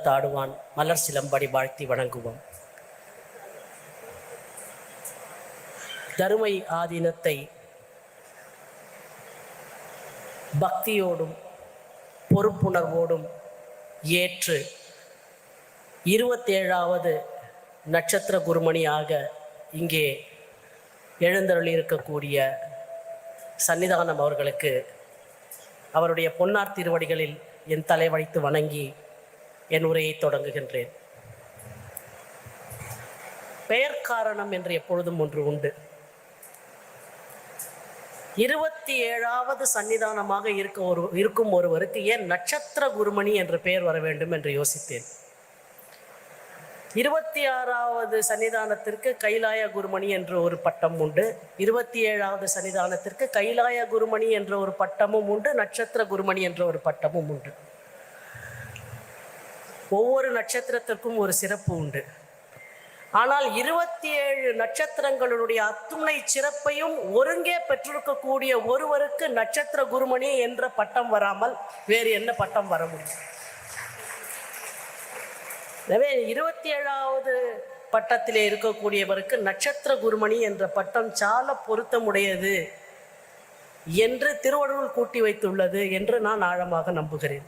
மனத்தாடுவான் மலர் சிலம்படி வாழ்த்தி வணங்குவோம். தருமை ஆதீனத்தை பக்தியோடும் பொறுப்புணர்வோடும் ஏற்று 27வது நட்சத்திர குருமணியாக இங்கே எழுந்தருளியிருக்கக்கூடிய சன்னிதானம் அவர்களுக்கு அவருடைய பொன்னார் திருவடிகளில் என் தலை வைத்து வணங்கி என் உரையை தொடங்குகின்றேன். பெயர் காரணம் என்று எப்பொழுதும் ஒன்று உண்டு. 27வது சன்னிதானமாக இருக்கும் ஒருவருக்கு ஏன் நட்சத்திர குருமணி என்ற பெயர் வர வேண்டும் என்று யோசித்தேன். 26வது சன்னிதானத்திற்கு கைலாய குருமணி என்ற ஒரு பட்டம் உண்டு. 27வது சன்னிதானத்திற்கு கைலாய குருமணி என்ற ஒரு பட்டமும் உண்டு. நட்சத்திர குருமணி என்ற ஒரு பட்டமும் உண்டு. ஒவ்வொரு நட்சத்திரத்திற்கும் ஒரு சிறப்பு உண்டு. ஆனால் 27 நட்சத்திரங்களுடைய அத்துணை சிறப்பையும் ஒருங்கே பெற்றிருக்கக்கூடிய ஒருவருக்கு நட்சத்திர குருமணி என்ற பட்டம் வராமல் வேறு என்ன பட்டம் வர முடியும்? எனவே 27வது பட்டத்திலே இருக்கக்கூடியவருக்கு நட்சத்திர குருமணி என்ற பட்டம் சால பொருத்தமுடையது என்று திருவள்ளுவர் கூட்டி வைத்துள்ளது என்று நான் ஆழமாக நம்புகிறேன்.